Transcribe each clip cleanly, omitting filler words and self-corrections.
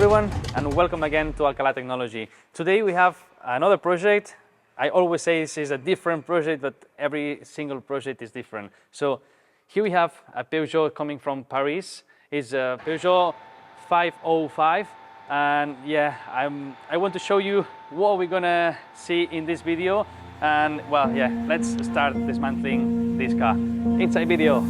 everyone, and welcome again to Alcalá Technology. Today we have another project. I always say this is a different project, but every single project is different. So here we have a Peugeot coming from Paris. It's a Peugeot 505, and yeah, I want to show you what we're gonna see in this video. And well, yeah, let's start dismantling this car. Inside video.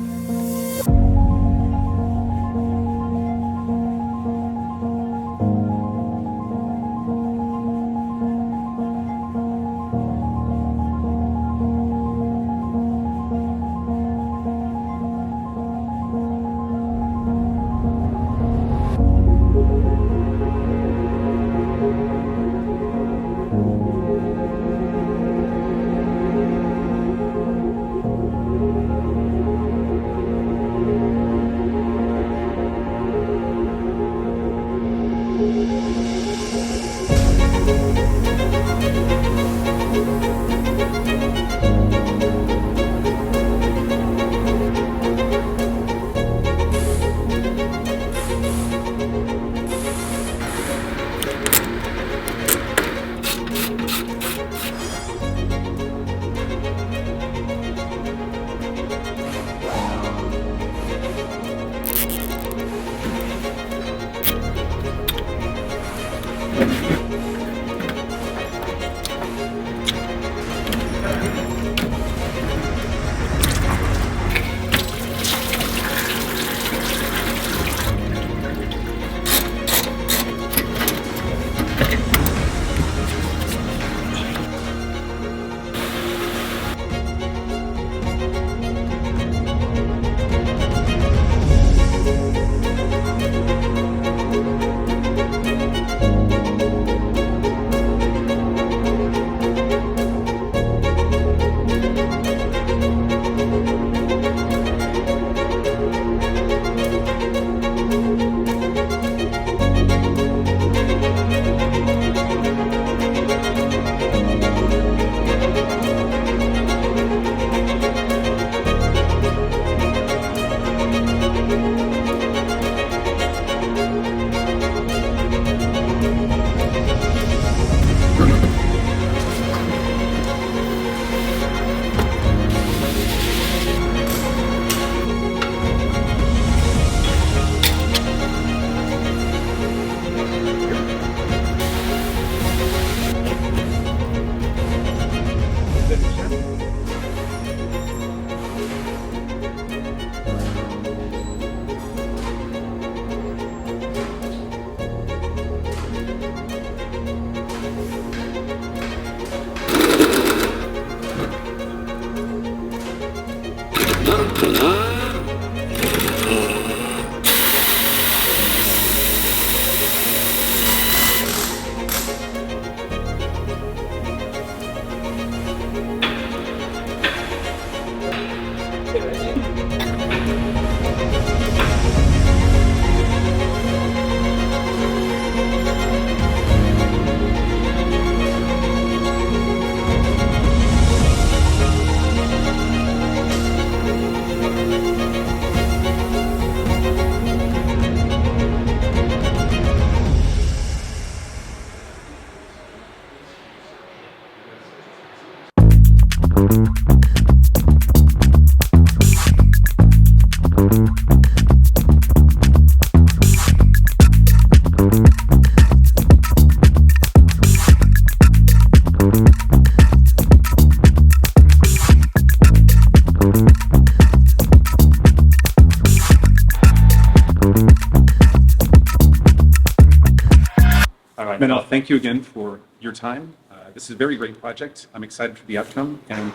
Manuel, thank you again for your time. This is a very great project. I'm excited for the outcome, and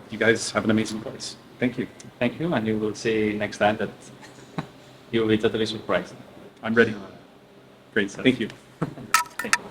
you guys have an amazing place. Thank you. Thank you, and you will see next time that you will be totally surprised. I'm ready. Great. Thank you. Thank you.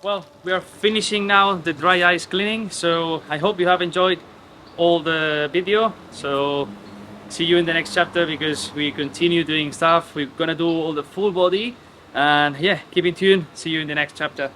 Well, we are finishing now the dry ice cleaning, so I hope you have enjoyed all the video. So see you in the next chapter, because we continue doing stuff. We're gonna do all the full body, and yeah, keep in tune. See you in the next chapter.